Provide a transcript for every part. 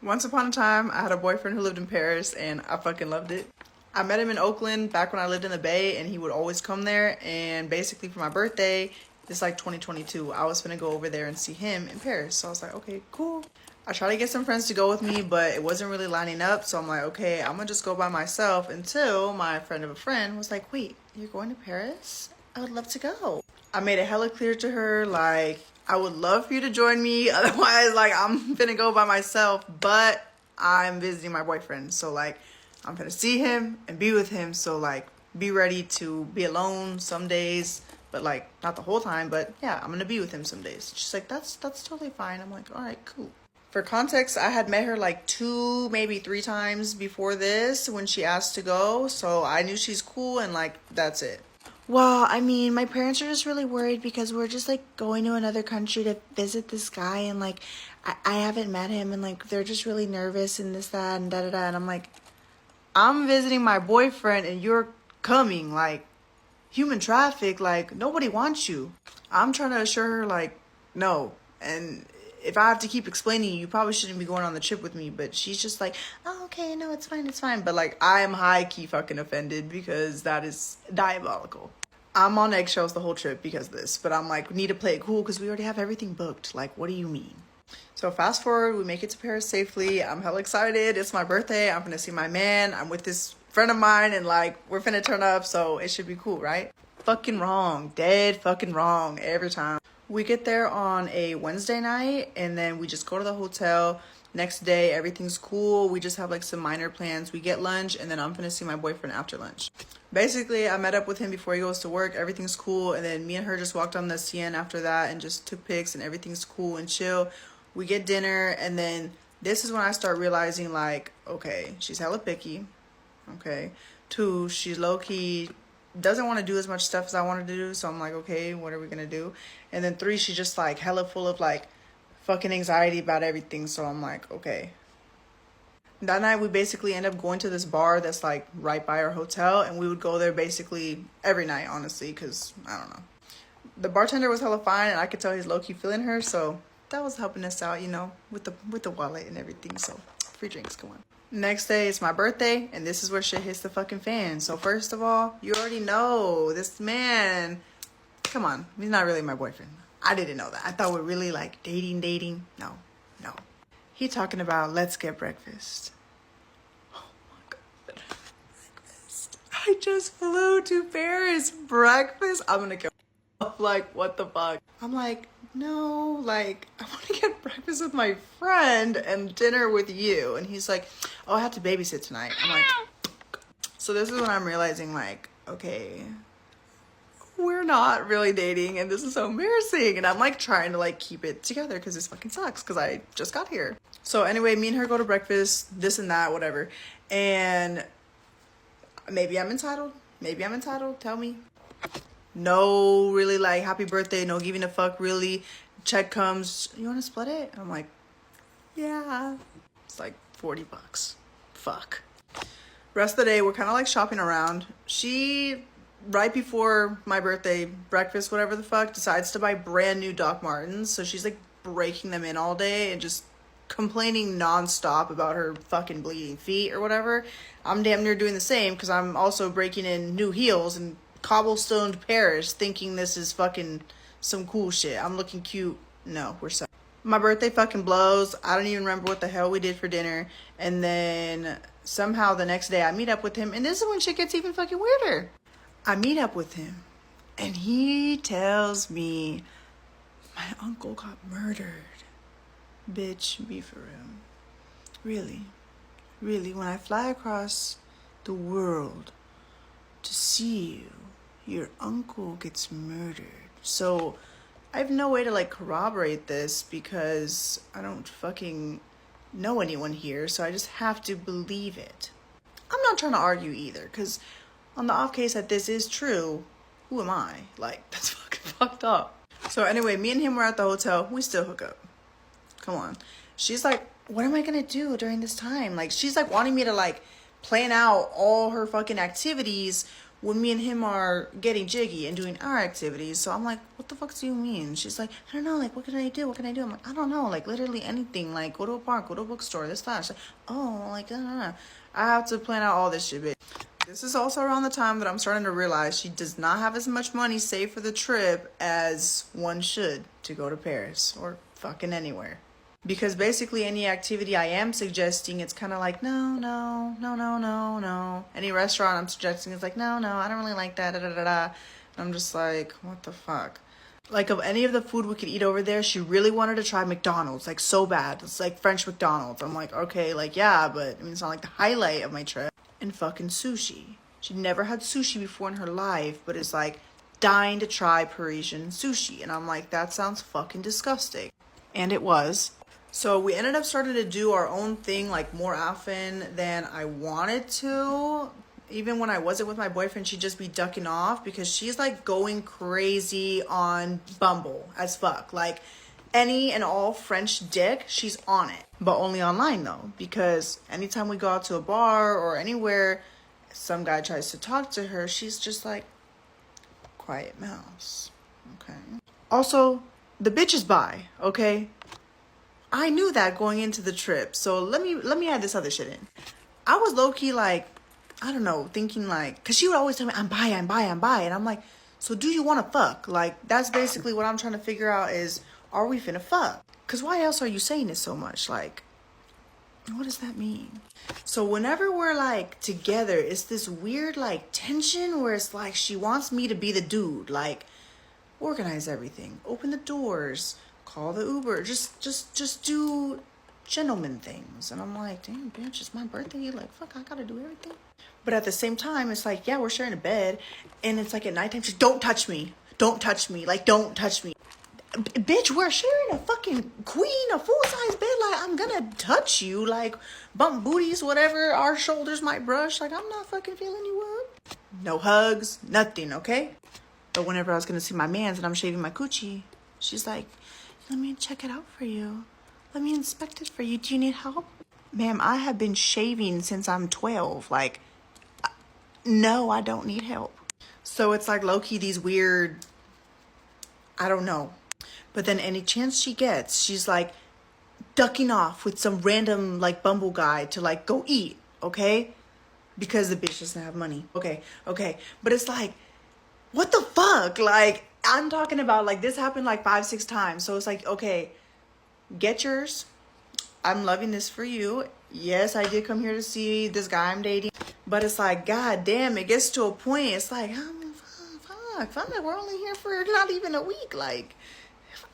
Once upon a time, I had a boyfriend who lived in Paris and I fucking loved it. I met him in Oakland back when I lived in the Bay and he would always come there. And basically for my birthday, it's like 2022, I was gonna go over there and see him in Paris. So I was like, okay, cool. I tried to get some friends to go with me, but it wasn't really lining up. So I'm like, okay, I'm gonna just go by myself until my friend of a friend was like, wait, you're going to Paris? I would love to go. I made it hella clear to her, like, I would love for you to join me. Otherwise, like, I'm gonna go by myself, but I'm visiting my boyfriend. So, like, I'm gonna see him and be with him. So, like, be ready to be alone some days, but, like, not the whole time. But, yeah, I'm gonna be with him some days. She's like, that's totally fine. I'm like, all right, cool. For context, I had met her like 2, maybe 3 times before this when she asked to go. So I knew she's cool and like, that's it. Well, I mean, my parents are just really worried because we're just like going to another country to visit this guy and like, I haven't met him and like, they're just really nervous and this, that, and da da da. And I'm like, I'm visiting my boyfriend and you're coming, like, human traffic, like, nobody wants you. I'm trying to assure her, like, no. And if I have to keep explaining, you probably shouldn't be going on the trip with me. But she's just like, oh, okay, no, it's fine, it's fine. But like, I am high key fucking offended because that is diabolical. I'm on eggshells the whole trip because of this. But I'm like, we need to play it cool because we already have everything booked. Like, what do you mean? So fast forward, we make it to Paris safely. I'm hella excited. It's my birthday. I'm gonna see my man. I'm with this friend of mine and like, we're finna turn up. So it should be cool, right? Fucking wrong. Dead fucking wrong every time. We get there on a Wednesday night and then we just go to the hotel. Next day, everything's cool. We just have like some minor plans. We get lunch and then I'm gonna see my boyfriend after lunch. Basically, I met up with him before he goes to work. Everything's cool. And then me and her just walked on the CN after that and just took pics and everything's cool and chill. We get dinner and then this is when I start realizing like, okay, she's hella picky. Okay. 2, she's low-key doesn't want to do as much stuff as I wanted to do. So I'm like, okay, what are we gonna do? And then 3, she's just like hella full of like fucking anxiety about everything. So I'm like, okay. That night we basically end up going to this bar that's like right by our hotel and we would go there basically every night, honestly, because I don't know. The bartender was hella fine and I could tell he's low-key feeling her, so that was helping us out, you know, with the wallet and everything. So free drinks, come on. Next day, it's my birthday, and this is where shit hits the fucking fan. So first of all, you already know this man. Come on, he's not really my boyfriend. I didn't know that. I thought we're really like dating. No. He talking about let's get breakfast. Oh my god, breakfast. I just flew to Paris. Breakfast? I'm gonna kill myself. Like, what the fuck? I'm like, no, like, I want to get breakfast with my friend and dinner with you. And he's like, oh, I have to babysit tonight. I'm like, so this is when I'm realizing, like, okay, we're not really dating and this is so embarrassing. And I'm like trying to like keep it together because this fucking sucks because I just got here. So anyway, me and her go to breakfast, this and that, whatever. And maybe I'm entitled. Tell me. No, really, like, happy birthday, no giving a fuck, really. Check comes, you want to split it? I'm like, yeah. It's like $40. Fuck. Rest of the day, we're kind of like shopping around. She, right before my birthday breakfast, whatever the fuck, decides to buy brand new Doc Martens. So she's like breaking them in all day and just complaining nonstop about her fucking bleeding feet or whatever. I'm damn near doing the same because I'm also breaking in new heels and cobblestoned Paris thinking this is fucking some cool shit. I'm looking cute. No, we're so. My birthday fucking blows. I don't even remember what the hell we did for dinner. And then somehow the next day I meet up with him. And this is when shit gets even fucking weirder. I meet up with him. And he tells me my uncle got murdered. Bitch, be for real. Really, when I fly across the world to see you, your uncle gets murdered. So I have no way to like corroborate this because I don't fucking know anyone here, so I just have to believe it. I'm not trying to argue either, because on the off case that this is true, who am I? Like, that's fucking fucked up. So anyway, me and him were at the hotel. We still hook up. Come on. She's like, what am I gonna do during this time? Like, she's like wanting me to like plan out all her fucking activities when me and him are getting jiggy and doing our activities. So I'm like, what the fuck do you mean? She's like, I don't know, like, what can I do? What can I do? I'm like, I don't know, like, literally anything. Like, go to a park, go to a bookstore, this, that. She's like, oh, like, I have to plan out all this shit, bitch. This is also around the time that I'm starting to realize she does not have as much money saved for the trip as one should to go to Paris or fucking anywhere. Because basically any activity I am suggesting, it's kind of like, no. Any restaurant I'm suggesting is like, no, I don't really like that, And I'm just like, what the fuck? Like, of any of the food we could eat over there, she really wanted to try McDonald's, like, so bad. It's like French McDonald's. I'm like, okay, like, yeah, but I mean, it's not like the highlight of my trip. And fucking sushi. She never had sushi before in her life, but is like dying to try Parisian sushi. And I'm like, that sounds fucking disgusting. And it was. So we ended up starting to do our own thing like more often than I wanted to. Even when I wasn't with my boyfriend, she'd just be ducking off because she's like going crazy on Bumble as fuck. Like any and all French dick, she's on it. But only online though, because anytime we go out to a bar or anywhere, some guy tries to talk to her, she's just like, quiet mouse. Okay. Also, the bitch is bi, okay? I knew that going into the trip. So let me add this other shit in. I was low-key like, I don't know, thinking like, cause she would always tell me, I'm bi. And I'm like, so do you want to fuck? Like, that's basically what I'm trying to figure out is, are we finna fuck? Cause why else are you saying it so much? Like, what does that mean? So whenever we're like together, it's this weird like tension where it's like she wants me to be the dude, like organize everything, open the doors, call the Uber, just do gentleman things. And I'm like, damn, bitch, it's my birthday. Like, fuck, I gotta do everything. But at the same time, it's like, yeah, we're sharing a bed, and it's like at nighttime, she's, don't touch me, like, don't touch me. Bitch, we're sharing a fucking queen, a full-size bed. Like, I'm gonna touch you, like, bump booties, whatever, our shoulders might brush. Like, I'm not fucking feeling you up. No hugs, nothing, okay? But whenever I was gonna see my mans and I'm shaving my coochie, she's like, let me check it out for you. Let me inspect it for you. Do you need help? Ma'am, I have been shaving since I'm 12. Like, no, I don't need help. So it's like low-key these weird, I don't know. But then any chance she gets, she's like ducking off with some random like Bumble guy to like go eat, okay? Because the bitch doesn't have money. Okay. But it's like, what the fuck? Like, I'm talking about like this happened like 5-6 times. So it's like, okay, get yours. I'm loving this for you. Yes, I did come here to see this guy I'm dating. But it's like, god damn, it gets to a point. It's like, fuck. We're only here for not even a week. Like,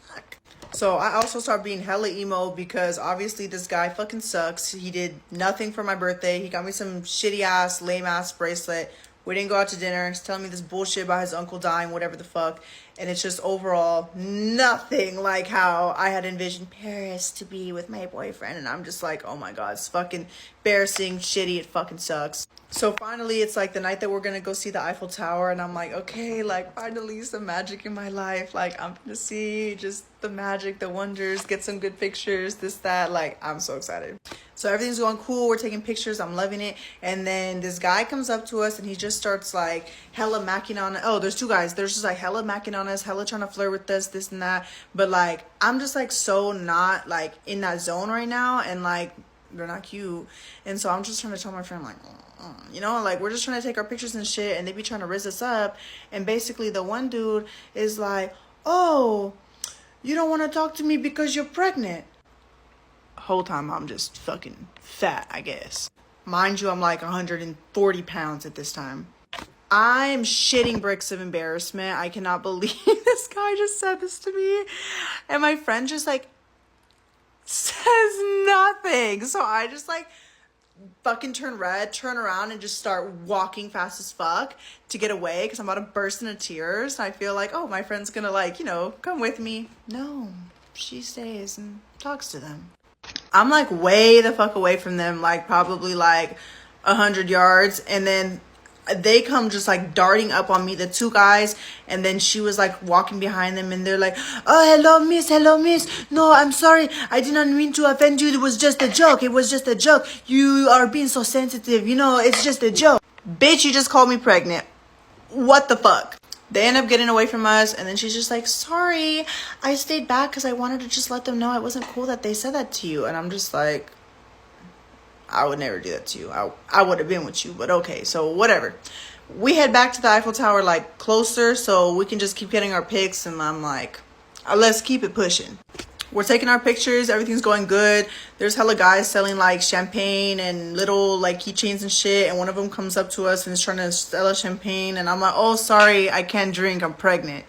fuck. So I also start being hella emo because obviously this guy fucking sucks. He did nothing for my birthday. He got me some shitty ass, lame ass bracelet. We didn't go out to dinner. He's telling me this bullshit about his uncle dying, whatever the fuck. And it's just overall nothing like how I had envisioned Paris to be with my boyfriend. And I'm just like, oh my God, it's fucking embarrassing, shitty, it fucking sucks. So finally, it's like the night that we're gonna go see the Eiffel Tower. And I'm like, okay, like finally some magic in my life. Like I'm gonna see just the magic, the wonders, get some good pictures, this, that. Like, I'm so excited. So everything's going cool. We're taking pictures. I'm loving it. And then this guy comes up to us and he just starts like hella macking on. Oh, there's two guys. There's just like hella macking on us, hella trying to flirt with us, this and that. But like, I'm just like so not like in that zone right now. And like, they're not cute. And so I'm just trying to tell my friend like, you know, like we're just trying to take our pictures and shit. And they be trying to rizz us up. And basically the one dude is like, oh, you don't want to talk to me because you're pregnant. Whole time I'm just fucking fat, I guess. Mind you, I'm like 140 pounds at this time. I'm shitting bricks of embarrassment. I cannot believe this guy just said this to me. And my friend just like says nothing. So I just like fucking turn red, turn around and just start walking fast as fuck to get away because I'm about to burst into tears. And I feel like, oh, my friend's gonna like, you know, come with me. No, she stays and talks to them. I'm like way the fuck away from them, like probably like 100 yards. And then they come just like darting up on me, the two guys. And then she was like walking behind them and they're like, oh, hello, miss. No, I'm sorry. I did not mean to offend you. It was just a joke. You are being so sensitive. You know, it's just a joke. Bitch, you just called me pregnant. what the fuck? They end up getting away from us, and then she's just like, sorry, I stayed back because I wanted to just let them know it wasn't cool that they said that to you. And I'm just like, I would never do that to you. I would have been with you, but okay, so whatever. We head back to the Eiffel Tower, like closer, so we can just keep getting our pics. And I'm like, let's keep it pushing. We're taking our pictures, everything's going good. There's hella guys selling like champagne and little like keychains and shit, and one of them comes up to us and is trying to sell us champagne, and I'm like, oh sorry, I can't drink, I'm pregnant.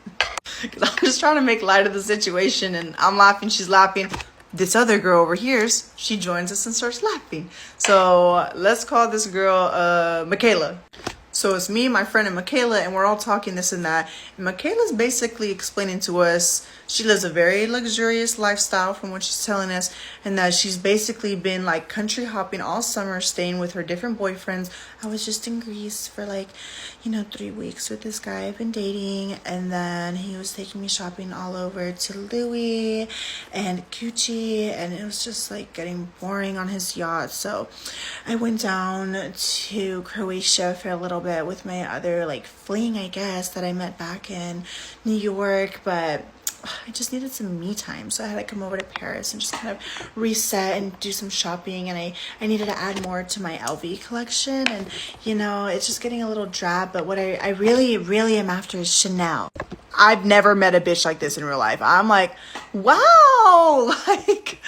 Because I'm just trying to make light of the situation, and I'm laughing, she's laughing. This other girl over here, she joins us and starts laughing. So let's call this girl Michaela. So it's me, my friend, and Michaela, and we're all talking this and that. And Michaela's basically explaining to us she lives a very luxurious lifestyle from what she's telling us, and that she's basically been like country hopping all summer, staying with her different boyfriends. I was just in Greece for like, 3 weeks with this guy I've been dating, and then he was taking me shopping all over to Louis and Gucci, and it was just like getting boring on his yacht. So I went down to Croatia for a little bit with my other like fling, I guess, that I met back in New York, but I just needed some me time, so I had to come over to Paris and just kind of reset and do some shopping. And I needed to add more to my LV collection, and it's just getting a little drab, but what I really am after is Chanel. I've never met a bitch like this in real life. I'm like, wow, like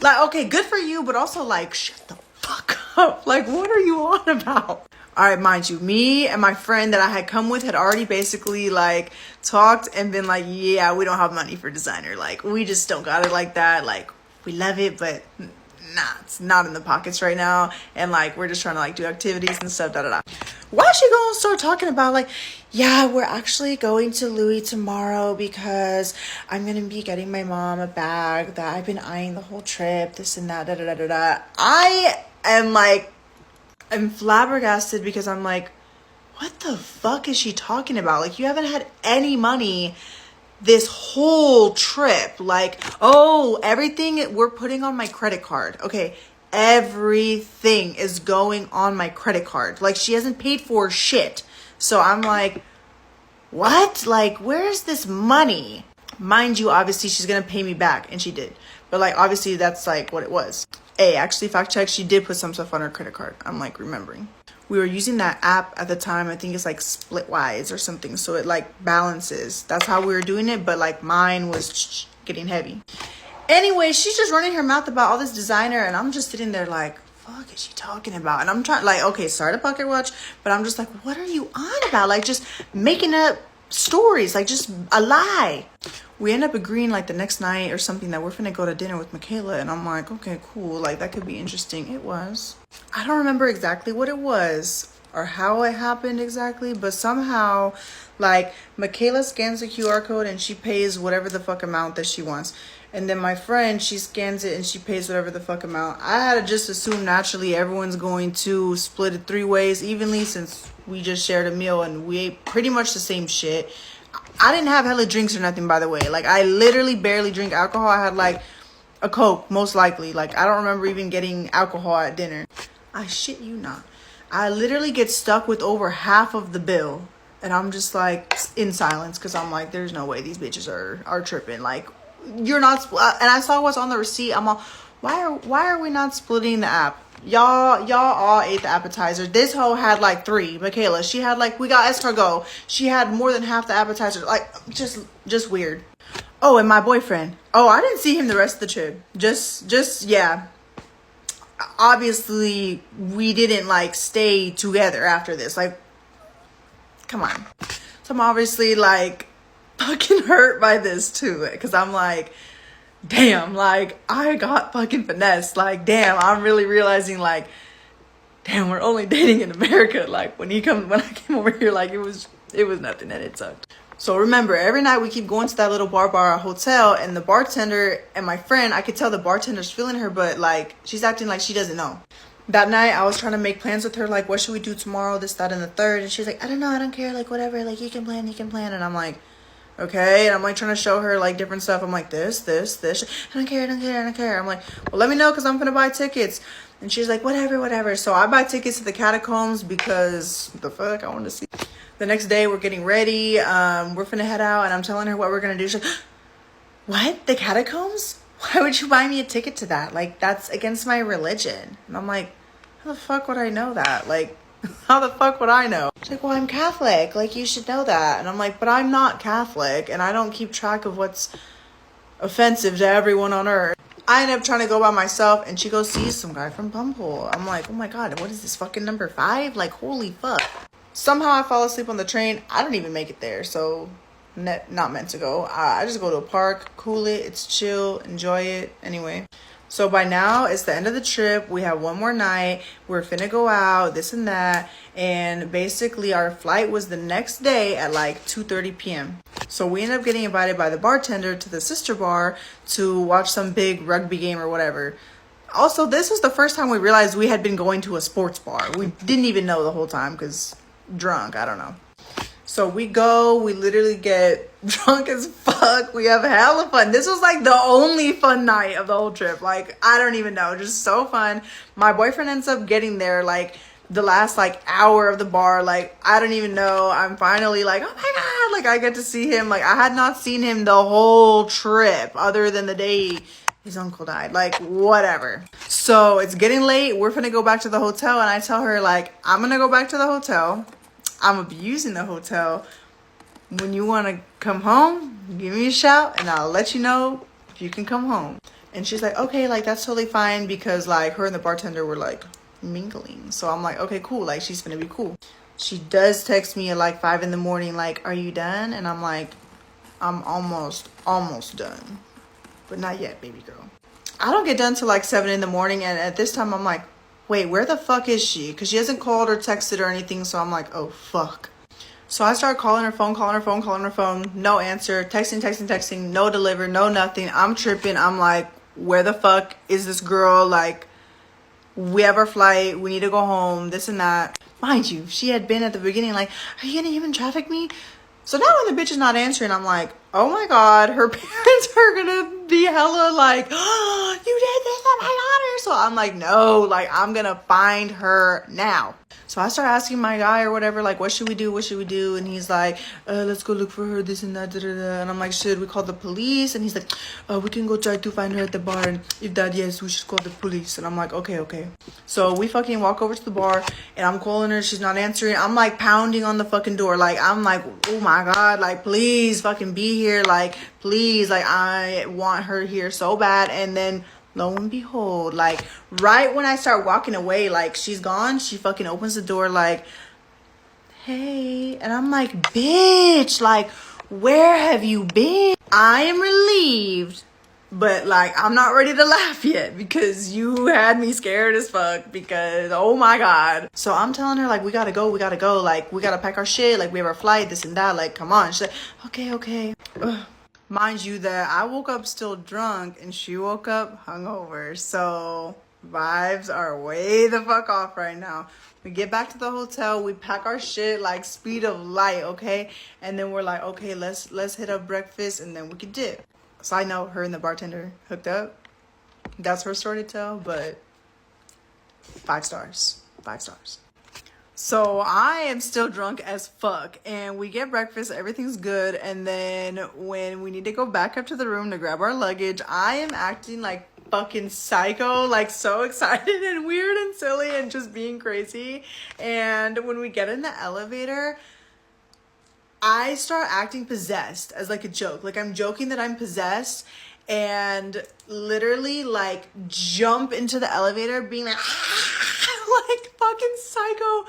okay, good for you, but also like, shut the fuck up. Like, what are you on about? All right, mind you, me and my friend that I had come with had already basically like talked and been like, yeah, we don't have money for designer. Like, we just don't got it like that. Like, we love it, but nah, it's not in the pockets right now. And like, we're just trying to like do activities and stuff, Why is she gonna start talking about like, yeah, we're actually going to Louis tomorrow because I'm gonna be getting my mom a bag that I've been eyeing the whole trip, this and that, I am like, I'm flabbergasted because I'm like, what the fuck is she talking about? Like, you haven't had any money this whole trip. Like, oh, everything we're putting on my credit card. Okay, everything is going on my credit card. Like, she hasn't paid for shit. So I'm like, what? Like, where's this money? Mind you, obviously she's gonna pay me back, and she did. But like, obviously that's like what it was. Actually, fact check, she did put some stuff on her credit card. I'm like remembering. We were using that app at the time. I think it's like Splitwise or something. So it like balances. That's how we were doing it. But like mine was getting heavy. Anyway, she's just running her mouth about all this designer. And I'm just sitting there like, fuck is she talking about? And I'm trying like, okay, sorry to pocket watch. But I'm just like, what are you on about? Like just making up stories, like just a lie. We end up agreeing like the next night or something that we're finna go to dinner with Michaela, and I'm like, okay, cool, like that could be interesting. It was. I don't remember exactly what it was or how it happened exactly, but somehow like Michaela scans the QR code and she pays whatever the fuck amount that she wants. And then my friend, she scans it and she pays whatever the fuck amount. I had to just assume naturally everyone's going to split it 3 ways evenly since we just shared a meal and we ate pretty much the same shit. I didn't have hella drinks or nothing, by the way. Like, I literally barely drink alcohol. I had like a Coke, most likely. Like, I don't remember even getting alcohol at dinner. I shit you not. I literally get stuck with over half of the bill. And I'm just like in silence because I'm like, there's no way these bitches are tripping. Like, you're not, and I saw what's on the receipt. I'm all, why are we not splitting the app? Y'all all ate the appetizer. This hoe had like 3. Michaela, she had like, we got escargot. She had more than half the appetizer. Like, just weird. Oh, and my boyfriend. Oh, I didn't see him the rest of the trip. Just yeah. Obviously, we didn't like stay together after this. Like, come on. So I'm obviously like fucking hurt by this too, because I'm like, damn, like I got fucking finessed. Like, damn, I'm really realizing like, damn, we're only dating in America. Like when I came over here, like it was nothing and it sucked. So remember, every night we keep going to that little bar at our hotel, and the bartender and my friend, I could tell the bartender's feeling her, but like she's acting like she doesn't know. That night I was trying to make plans with her, like what should we do tomorrow, this, that, and the third, and she's like, I don't know, I don't care, like whatever, like you can plan, and I'm like, okay. And I'm like trying to show her like different stuff. I'm like, this. I don't care. I'm like, well, let me know because I'm gonna buy tickets. And she's like, whatever. So I buy tickets to the catacombs because the fuck, I want to see. The next day we're getting ready. We're finna head out and I'm telling her what we're gonna do. She's like, what? The catacombs? Why would you buy me a ticket to that? Like, that's against my religion. And I'm like, how the fuck would I know that? Like, how the fuck would I know? She's like, well, I'm Catholic. Like, you should know that. And I'm like, but I'm not Catholic and I don't keep track of what's offensive to everyone on earth. I end up trying to go by myself and she goes see some guy from Bumble. I'm like, oh my God, what is this, fucking number 5? Like, holy fuck. Somehow I fall asleep on the train. I don't even make it there. So not meant to go. I just go to a park, cool it, it's chill, enjoy it. Anyway, so by now it's the end of the trip. We have one more night. We're finna go out, this and that, and basically our flight was the next day at like 2:30 p.m. So we ended up getting invited by the bartender to the sister bar to watch some big rugby game or whatever. Also, this was the first time we realized we had been going to a sports bar. We didn't even know the whole time because drunk, I don't know. So we go, we literally get drunk as fuck. We have hella fun. This was like the only fun night of the whole trip. Like, I don't even know, just so fun. My boyfriend ends up getting there like the last like hour of the bar. Like, I don't even know. I'm finally like, oh my God, like I get to see him. Like, I had not seen him the whole trip other than the day his uncle died. Like, whatever. So it's getting late. We're finna go back to the hotel and I tell her like, I'm gonna go back to the hotel. I'm gonna be using the hotel. When you want to come home, give me a shout and I'll let you know if you can come home. And she's like, okay, like that's totally fine, because like her and the bartender were like mingling. So I'm like, okay, cool, like she's gonna be cool. She does text me at like 5 in the morning like, are you done? And I'm like, I'm almost done, but not yet, baby girl. I don't get done till like 7 in the morning, and at this time I'm like, wait, where the fuck is she? Because she hasn't called or texted or anything. So I'm like, oh, fuck. So I start calling her phone, no answer, texting, no deliver, no nothing. I'm tripping. I'm like, where the fuck is this girl? Like, we have our flight. We need to go home, this and that. Mind you, she had been at the beginning like, are you going to even traffic me? So now when the bitch is not answering, I'm like, oh my God, her parents are gonna be hella like, oh, you did this, oh my God. So I'm like, no, like I'm gonna find her now. So I start asking my guy or whatever, like, what should we do? What should we do? And he's like, let's go look for her, this and that, da, da, da. And I'm like, should we call the police? And he's like, we can go try to find her at the bar. And if that, yes, we should call the police. And I'm like, okay. So we fucking walk over to the bar and I'm calling her. She's not answering. I'm like pounding on the fucking door. Like, I'm like, oh my God, like, please fucking be here. Like, please, like, I want her here so bad. And then lo and behold, like right when I start walking away, like she's gone, she fucking opens the door like, hey. And I'm like, bitch, like where have you been? I am relieved, but like I'm not ready to laugh yet because you had me scared as fuck, because oh my God. So I'm telling her like, we gotta go, like we gotta pack our shit, like we have our flight, this and that, like come on. She's like, okay. Ugh. Mind you that I woke up still drunk and she woke up hungover. So vibes are way the fuck off right now. We get back to the hotel, we pack our shit like speed of light, okay? And then we're like, okay, let's hit up breakfast and then we can dip. Side note, her and the bartender hooked up. That's her story to tell, but 5 stars. So I am still drunk as fuck and we get breakfast, everything's good. And then when we need to go back up to the room to grab our luggage, I am acting like fucking psycho, like so excited and weird and silly and just being crazy. And when we get in the elevator, I start acting possessed as like a joke. Like I'm joking that I'm possessed and literally like jump into the elevator being like, like fucking psycho.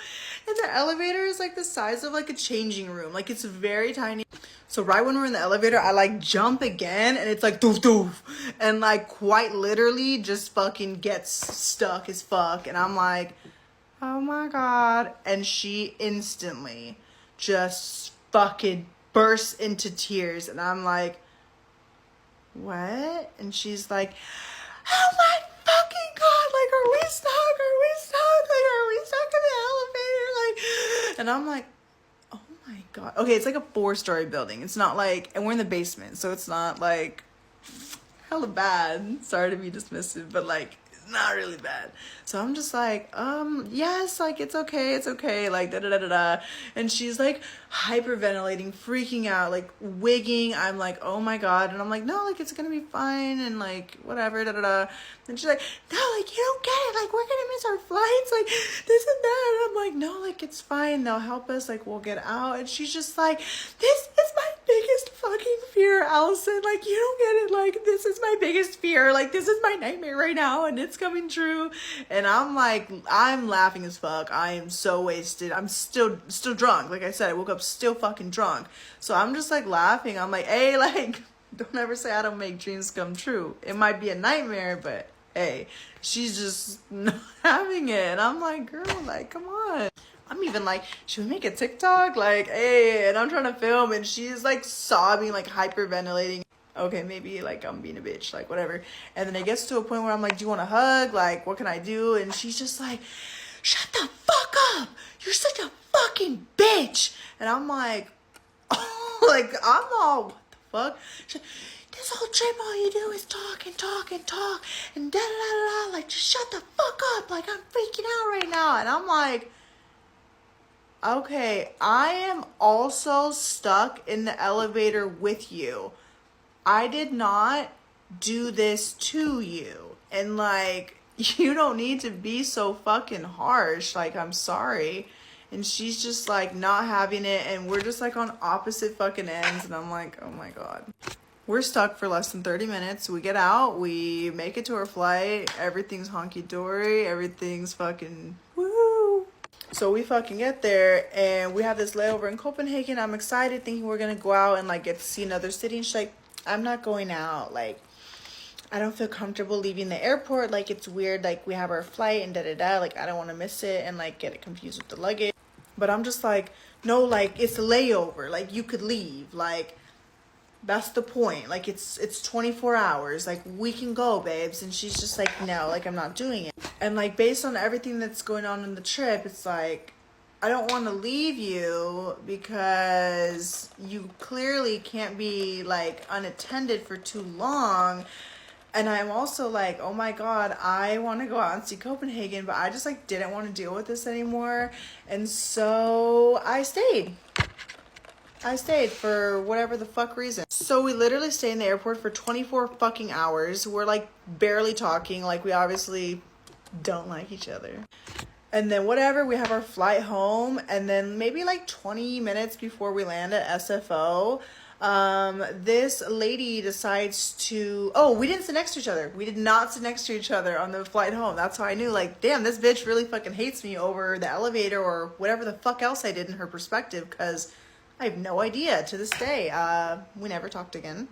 And the elevator is like the size of like a changing room. Like it's very tiny. So right when we're in the elevator, I like jump again and it's like doof doof. And like quite literally just fucking gets stuck as fuck. And I'm like, oh my God. And she instantly just fucking bursts into tears. And I'm like, what? And she's like, oh my fucking God, like are we stuck? Like are we stuck in the elevator? Like, and I'm like, oh my God. Okay, it's like a 4-story building. It's not like, and we're in the basement, so it's not like hella bad. Sorry to be dismissive, but like not really bad. So I'm just like, yes, like it's okay, like da da da da da. And she's like hyperventilating, freaking out, like wigging. I'm like, oh my god. And I'm like, no, like it's gonna be fine, and like whatever, da da da. And she's like, no, like you don't get it, like we're gonna miss our flights, like this and that. And I'm like, no, like it's fine, they'll help us, like we'll get out. And she's just like, this is my biggest fucking fear, Allison, like you don't get it, like this is my biggest fear, like this is my nightmare right now, and it's coming true. And I'm like, I'm laughing as fuck. I am so wasted. I'm still drunk. Like I said, I woke up still fucking drunk. So I'm just like laughing. I'm like, hey, like don't ever say I don't make dreams come true. It might be a nightmare, but hey, she's just not having it. And I'm like, girl, like come on. I'm even like, should we make a TikTok? Like, hey, and I'm trying to film, and she's like sobbing, like hyperventilating. Okay, maybe like I'm being a bitch, like whatever. And then it gets to a point where I'm like, do you want a hug? Like, what can I do? And she's just like, shut the fuck up. You're such a fucking bitch. And I'm like, oh, like, I'm all, what the fuck? This whole trip, all you do is talk and talk and talk and da da da da. Like, just shut the fuck up. Like, I'm freaking out right now. And I'm like, okay, I am also stuck in the elevator with you. I did not do this to you. And like, you don't need to be so fucking harsh. Like, I'm sorry. And she's just like not having it. And we're just like on opposite fucking ends. And I'm like, oh my God. We're stuck for less than 30 minutes. We get out. We make it to our flight. Everything's honky-dory. Everything's fucking woo. So we fucking get there, and we have this layover in Copenhagen. I'm excited, thinking we're gonna go out and like get to see another city. And she's like, I'm not going out. Like, I don't feel comfortable leaving the airport. Like, it's weird. Like, we have our flight and da da da. Like, I don't want to miss it and like get it confused with the luggage. But I'm just like, no, like it's a layover. Like, you could leave. Like, that's the point. Like, it's 24 hours. Like, we can go, babes. And she's just like, no, like I'm not doing it. And like, based on everything that's going on in the trip, it's like, I don't want to leave you because you clearly can't be like unattended for too long. And I'm also like, oh my God, I want to go out and see Copenhagen, but I just like didn't want to deal with this anymore. And so I stayed for whatever the fuck reason. So we literally stay in the airport for 24 fucking hours. We're like barely talking. Like, we obviously don't like each other. And then whatever, we have our flight home, and then maybe like 20 minutes before we land at SFO, this lady decides to, oh, we didn't sit next to each other. We did not sit next to each other on the flight home. That's how I knew, like, damn, this bitch really fucking hates me over the elevator or whatever the fuck else I did in her perspective, because I have no idea to this day. We never talked again.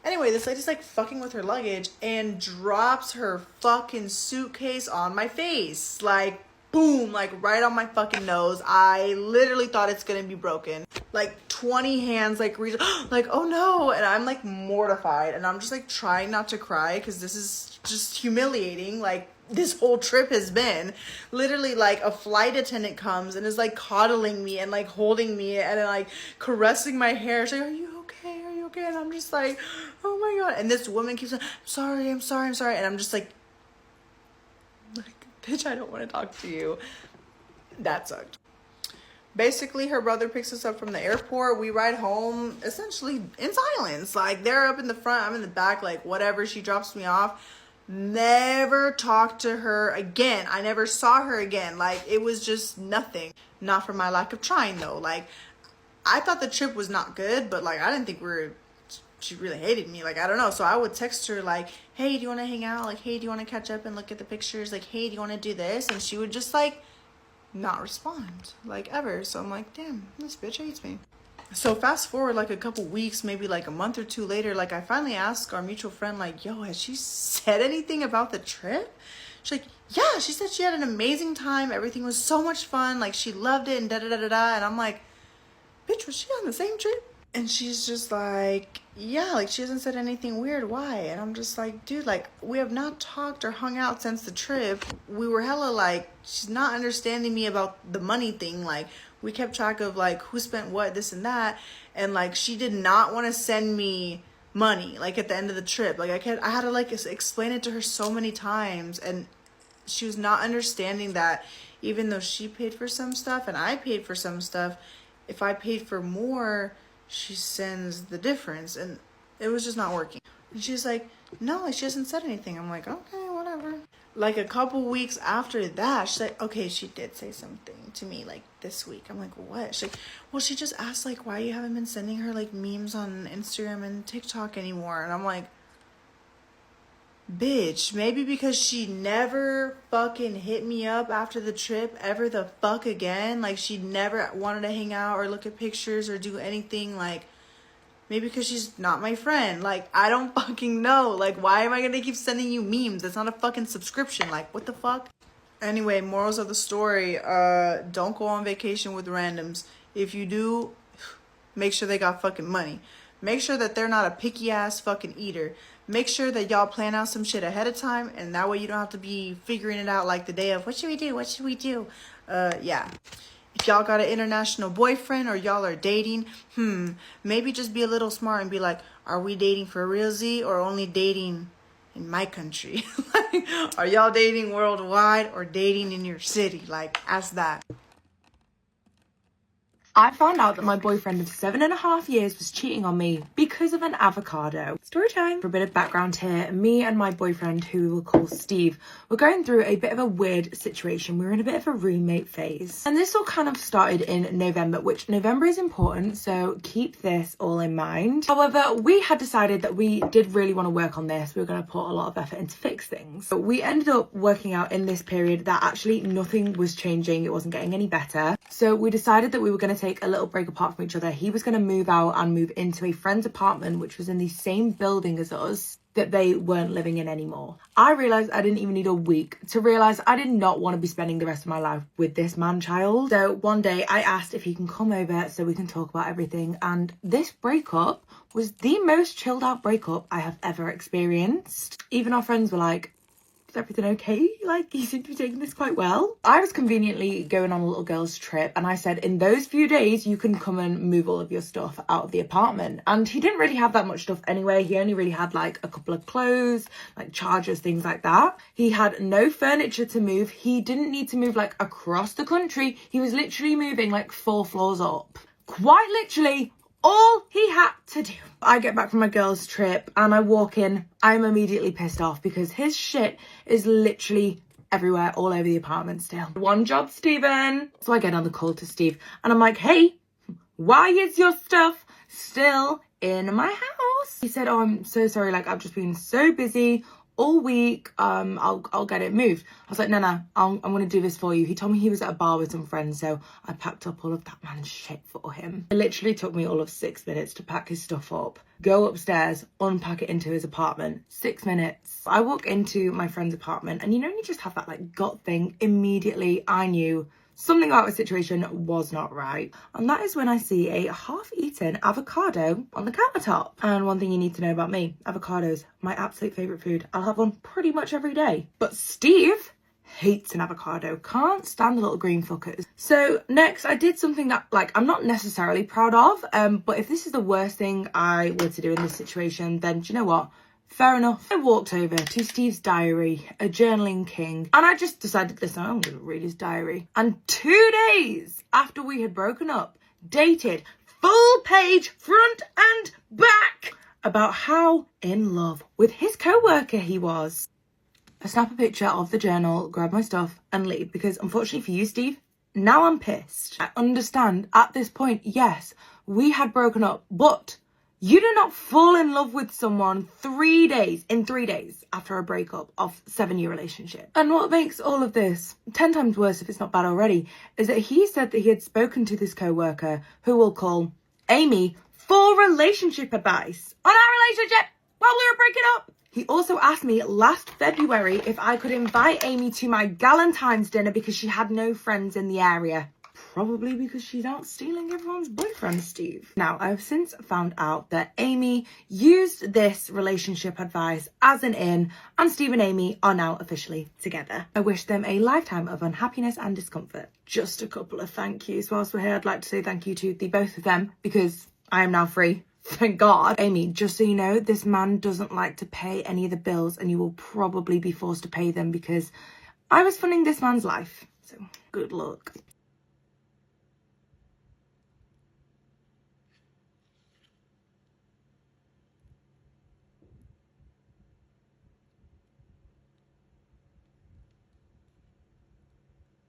Anyway, this lady's like fucking with her luggage and drops her fucking suitcase on my face. Like, boom, like right on my fucking nose. I literally thought it's gonna be broken. Like 20 hands like reach, like, oh no. And I'm like mortified, and I'm just like trying not to cry because this is just humiliating. Like, this whole trip has been literally like a flight attendant comes and is like coddling me and like holding me and like caressing my hair. She's like, are you okay? Are you okay? And I'm just like, oh my God. And this woman keeps saying, I'm sorry. And I'm just like, bitch, I don't want to talk to you. That sucked. Basically, her brother picks us up from the airport. We ride home essentially in silence. Like, they're up in the front, I'm in the back, like whatever. She drops me off. Never talked to her again. I never saw her again. Like, it was just nothing. Not for my lack of trying though. Like, I thought the trip was not good, but like, I didn't think she really hated me. Like, I don't know. So I would text her like, hey, do you want to hang out? Like, hey, do you want to catch up and look at the pictures? Like, hey, do you want to do this? And she would just like not respond, like, ever. So I'm like, damn, this bitch hates me. So fast forward like a couple weeks, maybe like a month or two later, like I finally asked our mutual friend, like, yo, has she said anything about the trip? She's like, yeah, she said she had an amazing time. Everything was so much fun. Like, she loved it and da da da da da. And I'm like, bitch, was she on the same trip? And she's just like, yeah, like, she hasn't said anything weird. Why? And I'm just like, dude, like, we have not talked or hung out since the trip. We were hella like, she's not understanding me about the money thing. Like, we kept track of like who spent what, this and that. And like, she did not want to send me money, like, at the end of the trip. Like, I had to like explain it to her so many times. And she was not understanding that even though she paid for some stuff and I paid for some stuff, if I paid for more, she sends the difference. And it was just not working. And she's like, no, like, she hasn't said anything. I'm like, okay, whatever. Like a couple weeks after that, she's like, okay, she did say something to me like this week. I'm like, what? She's like, well, she just asked like why you haven't been sending her like memes on Instagram and TikTok anymore. And I'm like, bitch, maybe because she never fucking hit me up after the trip ever the fuck again. Like, she never wanted to hang out or look at pictures or do anything. Like, maybe because she's not my friend. Like, I don't fucking know. Like, why am I gonna keep sending you memes? It's not a fucking subscription. Like, what the fuck? Anyway, morals of the story, don't go on vacation with randoms. If you do, make sure they got fucking money. Make sure that they're not a picky ass fucking eater. Make sure that y'all plan out some shit ahead of time, and that way you don't have to be figuring it out like the day of, what should we do? What should we do? Yeah. If y'all got an international boyfriend or y'all are dating, maybe just be a little smart and be like, are we dating for real, Z, or only dating in my country? Like, are y'all dating worldwide or dating in your city? Like, ask that. I found out that my boyfriend of 7.5 years was cheating on me because of an avocado. Story time. For a bit of background here, me and my boyfriend, who we'll call Steve, were going through a bit of a weird situation. We were in a bit of a roommate phase. And this all kind of started in November, which November is important, so keep this all in mind. However, we had decided that we did really want to work on this. We were going to put a lot of effort into fix things. But we ended up working out in this period that actually nothing was changing. It wasn't getting any better. So we decided that we were going to take a little break apart from each other. He was going to move out and move into a friend's apartment, which was in the same building as us, that they weren't living in anymore. I realised I didn't even need a week to realise I did not want to be spending the rest of my life with this man-child. So one day I asked if he can come over so we can talk about everything, and this breakup was the most chilled out breakup I have ever experienced. Even our friends were like, is everything okay? Like, you seem to be taking this quite well. I was conveniently going on a little girl's trip, and I said, in those few days, you can come and move all of your stuff out of the apartment. And he didn't really have that much stuff anyway. He only really had like a couple of clothes, like chargers, things like that. He had no furniture to move. He didn't need to move like across the country. He was literally moving like 4 floors up. Quite literally all he had to do. I get back from my girls' trip and I walk in. I'm immediately pissed off because his shit is literally everywhere, all over the apartment still. One job, Stephen. So I get on the call to Steve and I'm like, hey, why is your stuff still in my house? He said, oh, I'm so sorry. Like, I've just been so busy all week. I'll get it moved. I was like, no, I'm gonna do this for you. He told me he was at a bar with some friends, so I packed up all of that man's shit for him. It literally took me all of 6 minutes to pack his stuff up, go upstairs, unpack it into his apartment. 6 minutes. I walk into my friend's apartment, and you know, you just have that like gut thing. Immediately I knew something about the situation was not right. And that is when I see a half-eaten avocado on the countertop. And one thing you need to know about me, avocados, my absolute favourite food. I'll have one pretty much every day. But Steve hates an avocado, can't stand the little green fuckers. So next I did something that like I'm not necessarily proud of, but if this is the worst thing I were to do in this situation, then do you know what? Fair enough. I walked over to Steve's diary, a journaling king, and I just decided, listen, I'm going to read his diary. And 2 days after we had broken up, dated, full page, front and back, about how in love with his co-worker he was. I snap a picture of the journal, grab my stuff and leave, because unfortunately for you, Steve, now I'm pissed. I understand at this point, yes, we had broken up, but you do not fall in love with someone in 3 days after a breakup of 7-year relationship. And what makes all of this 10 times worse, if it's not bad already, is that he said that he had spoken to this co-worker, who we'll call Amy, for relationship advice on our relationship while we were breaking up. He also asked me last February if I could invite Amy to my Galentine's dinner because she had no friends in the area. Probably because she's out stealing everyone's boyfriend, Steve. Now, I've since found out that Amy used this relationship advice as an in, and Steve and Amy are now officially together. I wish them a lifetime of unhappiness and discomfort. Just a couple of thank yous. Whilst we're here, I'd like to say thank you to the both of them because I am now free. Thank God. Amy, just so you know, this man doesn't like to pay any of the bills and you will probably be forced to pay them because I was funding this man's life, so good luck.